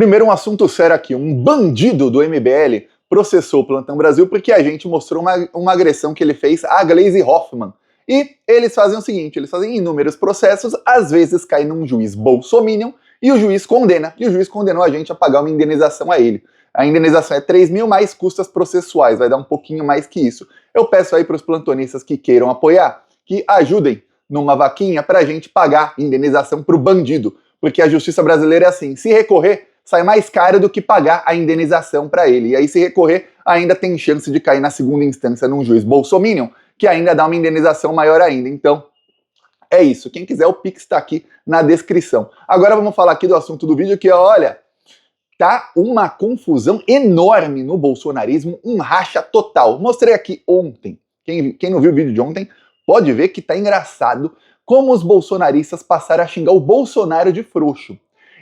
Primeiro, um assunto sério aqui. Um bandido do MBL processou o Plantão Brasil porque a gente mostrou uma agressão que ele fez à Gleisi Hoffmann. E eles fazem o seguinte, eles fazem inúmeros processos, às vezes cai num juiz bolsominion, e o juiz condena. E o juiz condenou a gente a pagar uma indenização a ele. A indenização é 3 mil mais custas processuais, vai dar um pouquinho mais que isso. Eu peço aí para os plantonistas que queiram apoiar, que ajudem numa vaquinha para a gente pagar indenização para o bandido. Porque a justiça brasileira é assim, se recorrer, sai mais caro do que pagar a indenização para ele. E aí, se recorrer, ainda tem chance de cair na segunda instância num juiz bolsominion, que ainda dá uma indenização maior ainda. Então, é isso. Quem quiser, o Pix está aqui na descrição. Agora vamos falar aqui do assunto do vídeo, que olha, tá uma confusão enorme no bolsonarismo, um racha total. Mostrei aqui ontem. Quem não viu o vídeo de ontem, pode ver que tá engraçado como os bolsonaristas passaram a xingar o Bolsonaro de frouxo.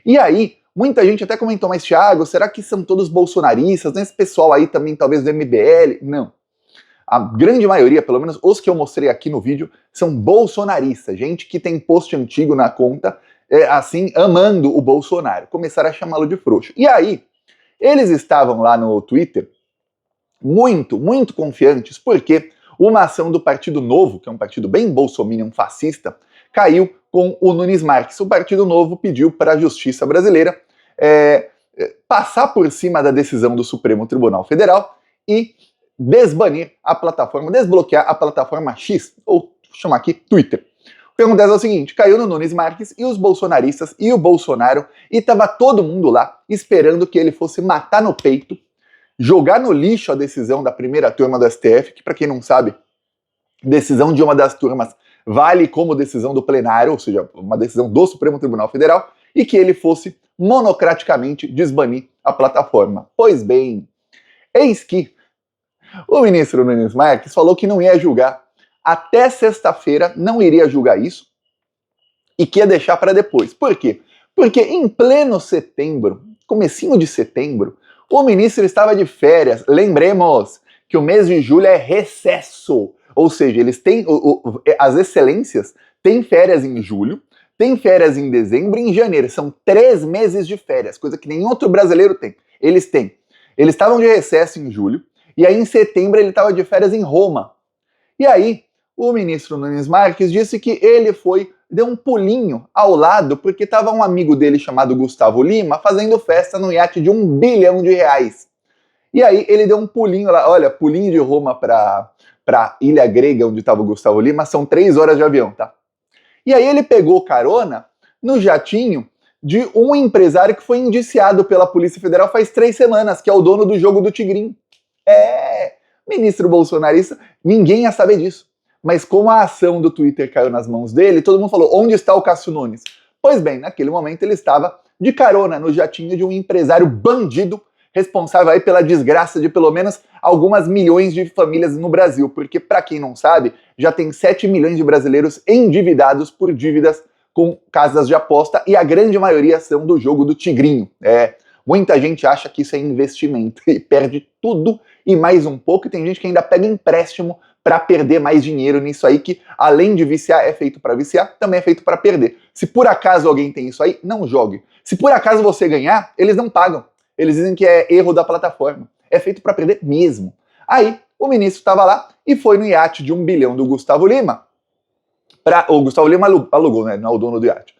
E aí, muita gente até comentou, mas Thiago, será que são todos bolsonaristas? Esse pessoal aí também, talvez do MBL? Não. A grande maioria, pelo menos os que eu mostrei aqui no vídeo, são bolsonaristas. Gente que tem post antigo na conta, assim, amando o Bolsonaro. Começaram a chamá-lo de frouxo. E aí, eles estavam lá no Twitter muito confiantes, porque uma ação do Partido Novo, que é um partido bem bolsominion fascista, caiu com o Nunes Marques. O Partido Novo pediu para a justiça brasileira passar por cima da decisão do Supremo Tribunal Federal e desbanir a plataforma, desbloquear a plataforma X, ou vou chamar aqui Twitter. O que acontece é o seguinte, caiu no Nunes Marques e os bolsonaristas e o Bolsonaro, e tava todo mundo lá esperando que ele fosse matar no peito, jogar no lixo a decisão da primeira turma do STF, que para quem não sabe, decisão de uma das turmas vale como decisão do plenário, ou seja, uma decisão do Supremo Tribunal Federal, e que ele fosse monocraticamente desbanir a plataforma. Pois bem, eis que o ministro Nunes Marques falou que não ia julgar. Até sexta-feira não iria julgar isso e que ia deixar para depois. Por quê? Porque em pleno setembro, comecinho de setembro, o ministro estava de férias. Lembremos que o mês de julho é recesso. Ou seja, eles têm as excelências têm férias em julho, têm férias em dezembro e em janeiro. São 3 meses de férias, coisa que nenhum outro brasileiro tem. Eles têm. Eles estavam de recesso em julho, e aí em setembro ele estava de férias em Roma. E aí o ministro Nunes Marques disse que ele deu um pulinho ao lado, porque estava um amigo dele chamado Gustavo Lima fazendo festa no iate de R$1 bilhão. E aí ele deu um pulinho lá, olha, pulinho de Roma para Ilha Grega, onde estava o Gustavo Lima, são 3 horas de avião, tá? E aí ele pegou carona no jatinho de um empresário que foi indiciado pela Polícia Federal faz 3 semanas, que é o dono do jogo do Tigrinho. Ministro bolsonarista, ninguém ia saber disso. Mas como a ação do Twitter caiu nas mãos dele, todo mundo falou, onde está o Cássio Nunes? Pois bem, naquele momento ele estava de carona no jatinho de um empresário bandido, responsável aí pela desgraça de pelo menos algumas milhões de famílias no Brasil, porque para quem não sabe, já tem 7 milhões de brasileiros endividados por dívidas com casas de aposta, e a grande maioria são do jogo do Tigrinho. Muita gente acha que isso é investimento e perde tudo e mais um pouco, e tem gente que ainda pega empréstimo para perder mais dinheiro nisso aí, que além de viciar, é feito para viciar, também é feito para perder. Se por acaso alguém tem isso aí, não jogue. Se por acaso você ganhar, eles não pagam. Eles dizem que é erro da plataforma. É feito para perder mesmo. Aí, o ministro estava lá e foi no iate de R$1 bilhão do Gustavo Lima. O Gustavo Lima alugou, né? Não é o dono do iate.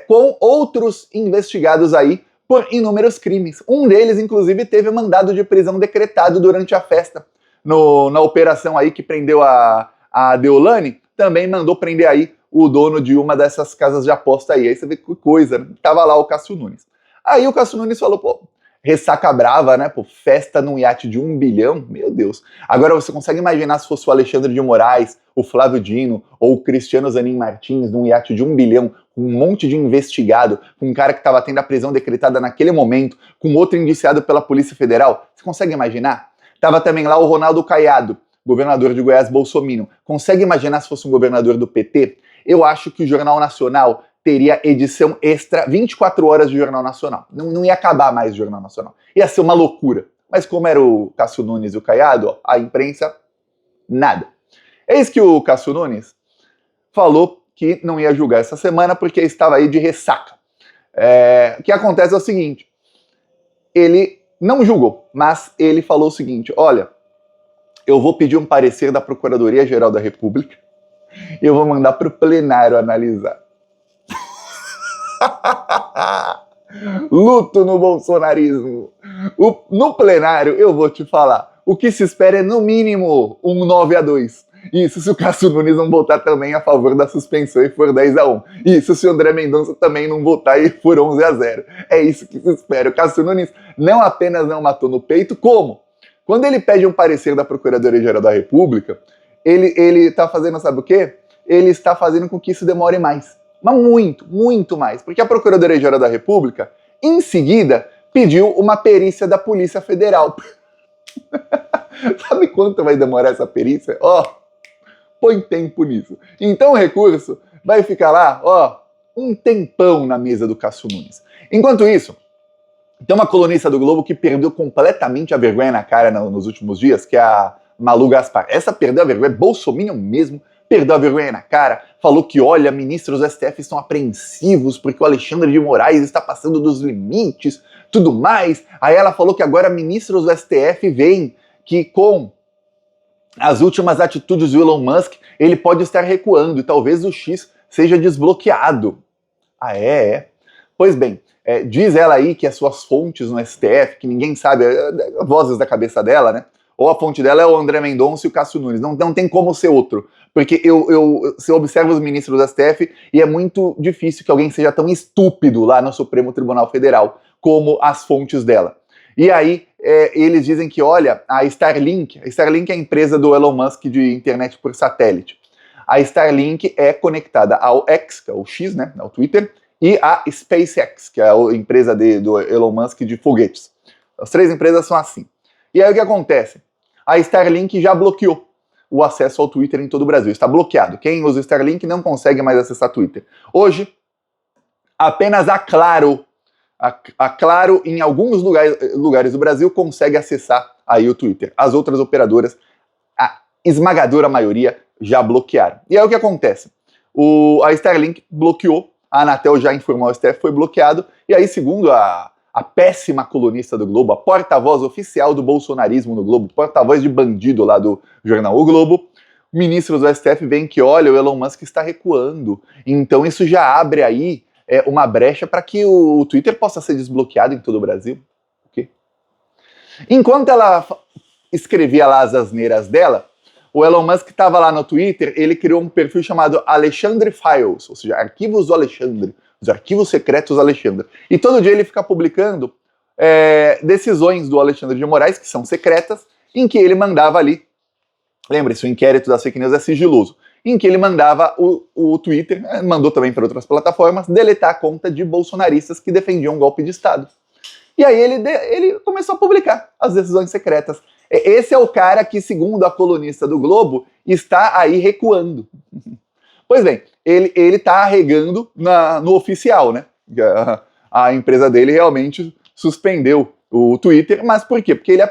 Com outros investigados aí por inúmeros crimes. Um deles, inclusive, teve mandado de prisão decretado durante a festa. Na operação aí que prendeu a Deolane, também mandou prender aí o dono de uma dessas casas de aposta aí. Aí você vê que coisa, né? Tava lá o Cássio Nunes. Aí o Cássio Nunes falou, pô, ressaca brava, né? Pô, festa num iate de R$1 bilhão, meu Deus. Agora você consegue imaginar se fosse o Alexandre de Moraes, o Flávio Dino ou o Cristiano Zanin Martins num iate de R$1 bilhão, com um monte de investigado, com um cara que estava tendo a prisão decretada naquele momento, com outro indiciado pela Polícia Federal? Você consegue imaginar? Tava também lá o Ronaldo Caiado, governador de Goiás bolsominion. Consegue imaginar se fosse um governador do PT? Eu acho que o Jornal Nacional teria edição extra, 24 horas de Jornal Nacional. Não ia acabar mais o Jornal Nacional. Ia ser uma loucura. Mas como era o Cássio Nunes e o Caiado, ó, a imprensa, nada. Eis que o Cássio Nunes falou que não ia julgar essa semana porque estava aí de ressaca. O que acontece é o seguinte, ele não julgou, mas ele falou o seguinte: olha, eu vou pedir um parecer da Procuradoria-Geral da República e eu vou mandar para o plenário analisar. Luto no bolsonarismo. No plenário, eu vou te falar, o que se espera é no mínimo um 9-2. Isso se o Cássio Nunes não votar também a favor da suspensão e for 10-1. Isso se o André Mendonça também não votar e for 11-0. É isso que se espera. O Cássio Nunes não apenas não matou no peito, como? Quando ele pede um parecer da Procuradoria-Geral da República, ele tá fazendo, sabe o quê? Ele está fazendo com que isso demore mais. Mas muito, muito mais. Porque a Procuradoria-Geral da República, em seguida, pediu uma perícia da Polícia Federal. Sabe quanto vai demorar essa perícia? Põe tempo nisso. Então o recurso vai ficar lá, um tempão na mesa do Cássio Nunes. Enquanto isso, tem uma colunista do Globo que perdeu completamente a vergonha na cara nos últimos dias, que é a Malu Gaspar. Essa perdeu a vergonha, é bolsominion mesmo, perdeu a vergonha na cara, falou que, olha, ministros do STF estão apreensivos porque o Alexandre de Moraes está passando dos limites, tudo mais. Aí ela falou que agora ministros do STF veem que com as últimas atitudes do Elon Musk, ele pode estar recuando e talvez o X seja desbloqueado. Ah, é? Pois bem, diz ela aí que as suas fontes no STF, que ninguém sabe, vozes da cabeça dela, né? Ou a fonte dela é o André Mendonça e o Cássio Nunes. Não tem como ser outro. Porque você observa os ministros do STF e é muito difícil que alguém seja tão estúpido lá no Supremo Tribunal Federal como as fontes dela. E aí, eles dizem que, olha, a Starlink é a empresa do Elon Musk de internet por satélite. A Starlink é conectada ao X, que é o X, né, ao Twitter, e a SpaceX, que é a empresa do Elon Musk de foguetes. As três empresas são assim. E aí o que acontece? A Starlink já bloqueou o acesso ao Twitter em todo o Brasil. Está bloqueado. Quem usa o Starlink não consegue mais acessar Twitter. Hoje, apenas a Claro, em alguns lugares do Brasil, consegue acessar aí o Twitter. As outras operadoras, a esmagadora maioria, já bloquearam. E aí o que acontece? A Starlink bloqueou, a Anatel já informou, o STF foi bloqueado, e aí, segundo a péssima colunista do Globo, a porta-voz oficial do bolsonarismo no Globo, porta-voz de bandido lá do jornal O Globo, ministros do STF veem que, olha, o Elon Musk está recuando. Então isso já abre aí uma brecha para que o Twitter possa ser desbloqueado em todo o Brasil. Okay? Enquanto ela escrevia lá as asneiras dela, o Elon Musk estava lá no Twitter, ele criou um perfil chamado Alexandre Files, ou seja, arquivos do Alexandre, os arquivos secretos do Alexandre. E todo dia ele fica publicando decisões do Alexandre de Moraes, que são secretas, em que ele mandava ali, lembre-se, o inquérito das fake news é sigiloso, em que ele mandava o Twitter, mandou também para outras plataformas, deletar a conta de bolsonaristas que defendiam um golpe de Estado. E aí ele começou a publicar as decisões secretas. Esse é o cara que, segundo a colunista do Globo, está aí recuando. Pois bem, ele está arregando no oficial, né? A empresa dele realmente suspendeu o Twitter, mas por quê? Porque ele ia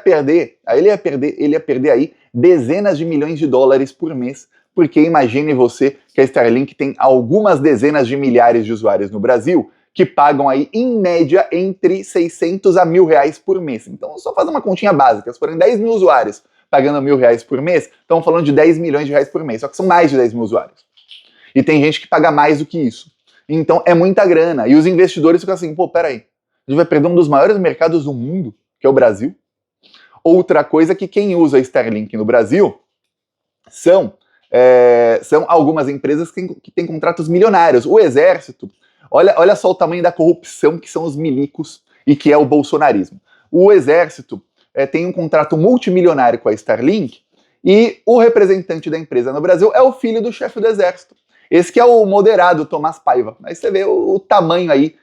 perder aí dezenas de milhões de dólares por mês, porque imagine você que a Starlink tem algumas dezenas de milhares de usuários no Brasil que pagam aí, em média, entre 600 a R$1.000 por mês. Então, só faz uma continha básica. Se forem 10 mil usuários pagando R$1.000 por mês, estamos falando de 10 milhões de reais por mês. Só que são mais de 10 mil usuários. E tem gente que paga mais do que isso. Então, é muita grana. E os investidores ficam assim, peraí, a gente vai perder um dos maiores mercados do mundo, que é o Brasil. Outra coisa é que quem usa a Starlink no Brasil são algumas empresas que têm contratos milionários. O Exército, olha só o tamanho da corrupção que são os milicos e que é o bolsonarismo. O Exército tem um contrato multimilionário com a Starlink e o representante da empresa no Brasil é o filho do chefe do Exército. Esse que é o moderado Tomás Paiva. Aí você vê o tamanho aí,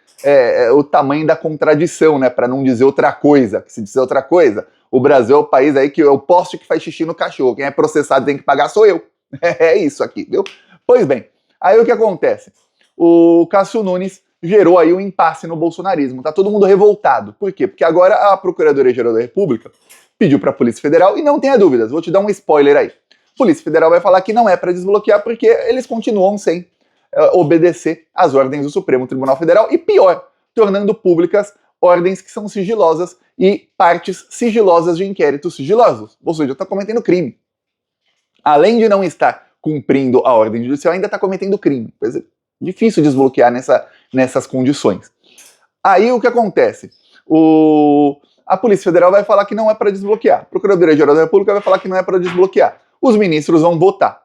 o tamanho da contradição, né? Para não dizer outra coisa. Que se dizer outra coisa, o Brasil é o país aí que é o poste que faz xixi no cachorro. Quem é processado tem que pagar sou eu. É isso aqui, viu? Pois bem, aí o que acontece? O Cássio Nunes gerou aí um impasse no bolsonarismo. Tá todo mundo revoltado. Por quê? Porque agora a Procuradoria-Geral da República pediu para a Polícia Federal, e não tenha dúvidas, vou te dar um spoiler aí. A Polícia Federal vai falar que não é para desbloquear porque eles continuam sem obedecer às ordens do Supremo Tribunal Federal e, pior, tornando públicas ordens que são sigilosas e partes sigilosas de inquéritos sigilosos. Ou seja, está cometendo crime. Além de não estar cumprindo a ordem judicial, ainda está cometendo crime. Pois é, difícil desbloquear nessas condições. Aí o que acontece? A Polícia Federal vai falar que não é para desbloquear. A Procuradoria-Geral da República vai falar que não é para desbloquear. Os ministros vão votar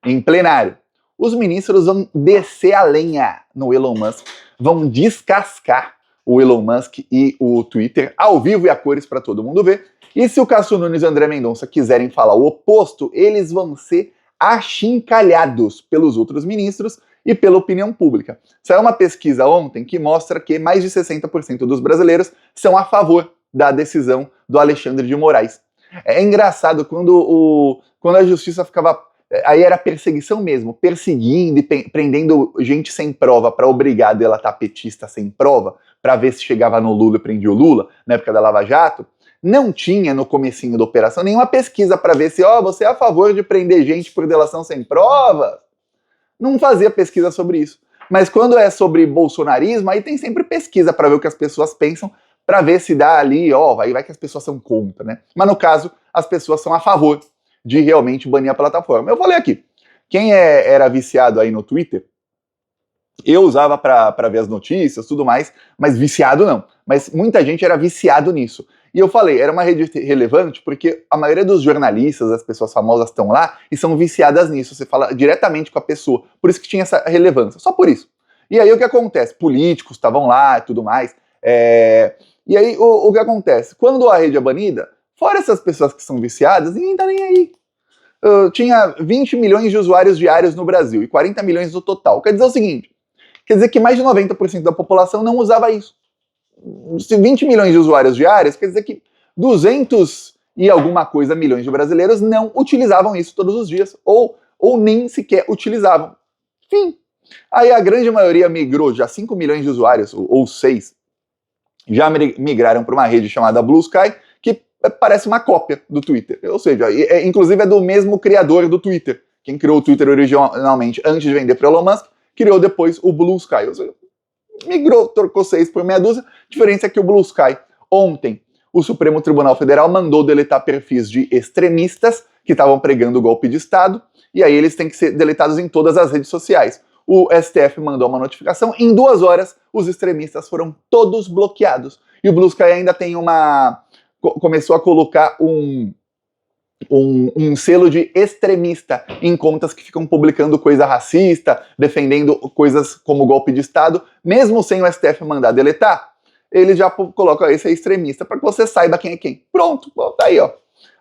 em plenário. Os ministros vão descer a lenha no Elon Musk, vão descascar o Elon Musk e o Twitter ao vivo e a cores para todo mundo ver. E se o Cássio Nunes e o André Mendonça quiserem falar o oposto, eles vão ser achincalhados pelos outros ministros e pela opinião pública. Saiu uma pesquisa ontem que mostra que mais de 60% dos brasileiros são a favor da decisão do Alexandre de Moraes. É engraçado quando a justiça ficava... Aí era perseguição mesmo, perseguindo e prendendo gente sem prova para obrigar a delatar petista sem prova, para ver se chegava no Lula e prendia o Lula, na época da Lava Jato. Não tinha no comecinho da operação nenhuma pesquisa para ver se você é a favor de prender gente por delação sem prova. Não fazia pesquisa sobre isso. Mas quando é sobre bolsonarismo, aí tem sempre pesquisa para ver o que as pessoas pensam, para ver se dá ali, vai que as pessoas são contra, né? Mas no caso, as pessoas são a favor de realmente banir a plataforma. Eu falei aqui, quem era viciado aí no Twitter, eu usava para ver as notícias, tudo mais, mas viciado não. Mas muita gente era viciado nisso. E eu falei, era uma rede relevante porque a maioria dos jornalistas, as pessoas famosas estão lá e são viciadas nisso. Você fala diretamente com a pessoa. Por isso que tinha essa relevância, só por isso. E aí o que acontece? Políticos estavam lá e tudo mais. E aí o que acontece? Quando a rede é banida, fora essas pessoas que são viciadas, ninguém tá nem aí. Tinha 20 milhões de usuários diários no Brasil e 40 milhões no total. Quer dizer o seguinte, quer dizer que mais de 90% da população não usava isso. Se 20 milhões de usuários diários, quer dizer que 200 e alguma coisa milhões de brasileiros não utilizavam isso todos os dias, ou nem sequer utilizavam. Enfim, aí a grande maioria migrou, já 5 milhões de usuários, ou 6, já migraram para uma rede chamada Blue Sky, que parece uma cópia do Twitter. Ou seja, inclusive é do mesmo criador do Twitter. Quem criou o Twitter originalmente, antes de vender para Elon Musk, criou depois o Blue Sky. Ou seja, migrou, trocou 6 por meia dúzia. A diferença é que o Blue Sky, ontem, o Supremo Tribunal Federal mandou deletar perfis de extremistas que estavam pregando o golpe de Estado, e aí eles têm que ser deletados em todas as redes sociais. O STF mandou uma notificação, em 2 horas os extremistas foram todos bloqueados. E o Blue Sky ainda tem começou a colocar um selo de extremista em contas que ficam publicando coisa racista, defendendo coisas como golpe de Estado, mesmo sem o STF mandar deletar, eles já colocam esse extremista, para que você saiba quem é quem. Pronto, tá aí,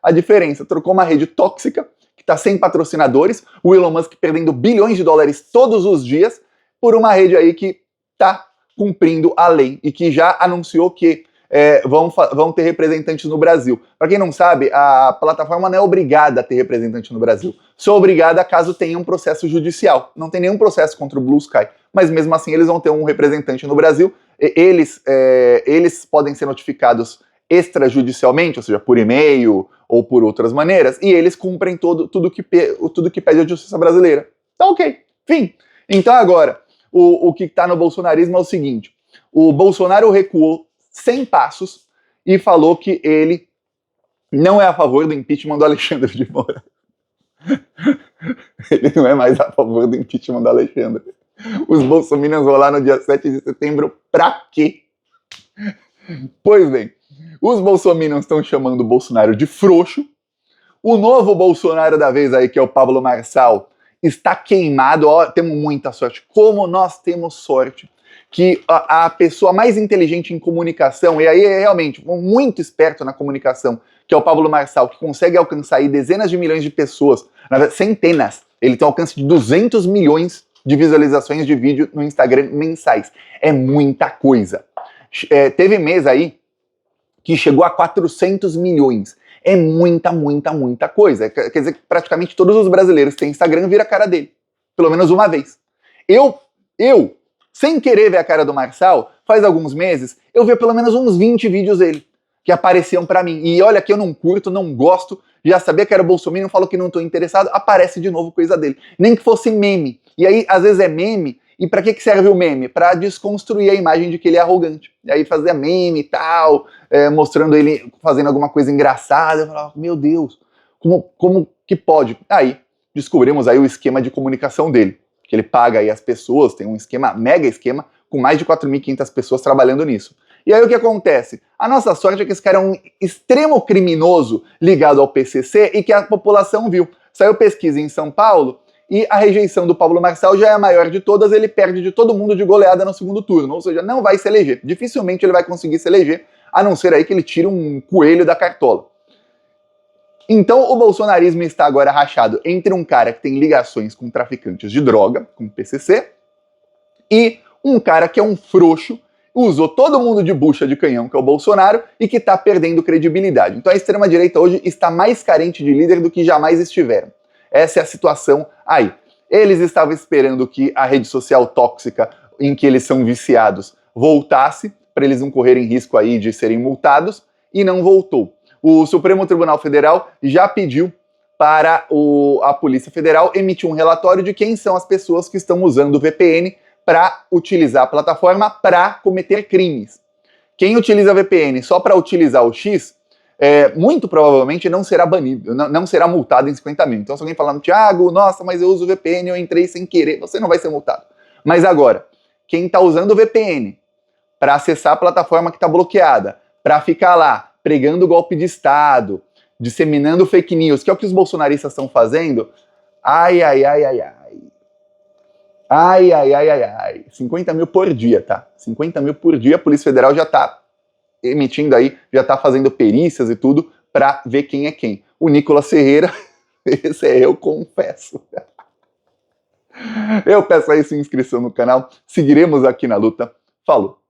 a diferença. Trocou uma rede tóxica, que está sem patrocinadores, o Elon Musk perdendo bilhões de dólares todos os dias, por uma rede aí que está cumprindo a lei, e que já anunciou que vão ter representantes no Brasil. Para quem não sabe, a plataforma não é obrigada a ter representante no Brasil. Só obrigada caso tenha um processo judicial. Não tem nenhum processo contra o Blue Sky. Mas mesmo assim eles vão ter um representante no Brasil. Eles podem ser notificados extrajudicialmente, ou seja, por e-mail ou por outras maneiras, e eles cumprem tudo que pede a justiça brasileira. Tá ok. Fim. Então agora, o que está no bolsonarismo é o seguinte. O Bolsonaro recuou 100 passos e falou que ele não é a favor do impeachment do Alexandre de Moraes. Ele não é mais a favor do impeachment do Alexandre. Os bolsominions vão lá no dia 7 de setembro pra quê? Pois bem, os bolsominions estão chamando o Bolsonaro de frouxo. O novo Bolsonaro da vez aí, que é o Pablo Marçal, está queimado. Temos muita sorte. Como nós temos sorte que a pessoa mais inteligente em comunicação, e aí é realmente muito esperto na comunicação, que é o Pablo Marçal, que consegue alcançar aí dezenas de milhões de pessoas, na verdade, centenas. Ele tem um alcance de 200 milhões de visualizações de vídeo no Instagram mensais. É muita coisa. Teve mês aí que chegou a 400 milhões. É muita coisa. Quer dizer que praticamente todos os brasileiros que têm Instagram viram a cara dele. Pelo menos uma vez. Eu, sem querer ver a cara do Marçal, faz alguns meses, eu vi pelo menos uns 20 vídeos dele, que apareciam pra mim. E olha que eu não curto, não gosto, já sabia que era bolsominion, falou que não tô interessado, aparece de novo coisa dele. Nem que fosse meme. E aí, às vezes é meme, E para que serve o meme? Para desconstruir a imagem de que ele é arrogante. E aí fazia meme e tal, mostrando ele fazendo alguma coisa engraçada. Eu falava, meu Deus, como que pode? Aí descobrimos aí o esquema de comunicação dele, que ele paga aí as pessoas, tem um esquema, mega esquema, com mais de 4.500 pessoas trabalhando nisso. E aí o que acontece? A nossa sorte é que esse cara é um extremo criminoso ligado ao PCC e que a população viu. Saiu pesquisa em São Paulo e a rejeição do Pablo Marçal já é a maior de todas, ele perde de todo mundo de goleada no segundo turno, ou seja, não vai se eleger. Dificilmente ele vai conseguir se eleger, a não ser aí que ele tire um coelho da cartola. Então o bolsonarismo está agora rachado entre um cara que tem ligações com traficantes de droga, com o PCC, e um cara que é um frouxo, usou todo mundo de bucha de canhão, que é o Bolsonaro, e que está perdendo credibilidade. Então a extrema-direita hoje está mais carente de líder do que jamais estiveram. Essa é a situação aí. Eles estavam esperando que a rede social tóxica em que eles são viciados voltasse, para eles não correrem risco aí de serem multados, e não voltou. O Supremo Tribunal Federal já pediu para a Polícia Federal emitir um relatório de quem são as pessoas que estão usando o VPN para utilizar a plataforma para cometer crimes. Quem utiliza VPN só para utilizar o X, muito provavelmente não será banido, não será multado em 50 mil. Então se alguém falando, Thiago, nossa, mas eu uso VPN, eu entrei sem querer, você não vai ser multado. Mas agora, quem está usando o VPN para acessar a plataforma que está bloqueada, para ficar lá pregando golpe de Estado, disseminando fake news, que é o que os bolsonaristas estão fazendo, ai. 50 mil por dia, tá? 50 mil por dia, a Polícia Federal já tá emitindo aí, já tá fazendo perícias e tudo pra ver quem é quem. O Nicolas Ferreira, esse é eu, confesso. Eu peço aí sua inscrição no canal, seguiremos aqui na luta. Falou!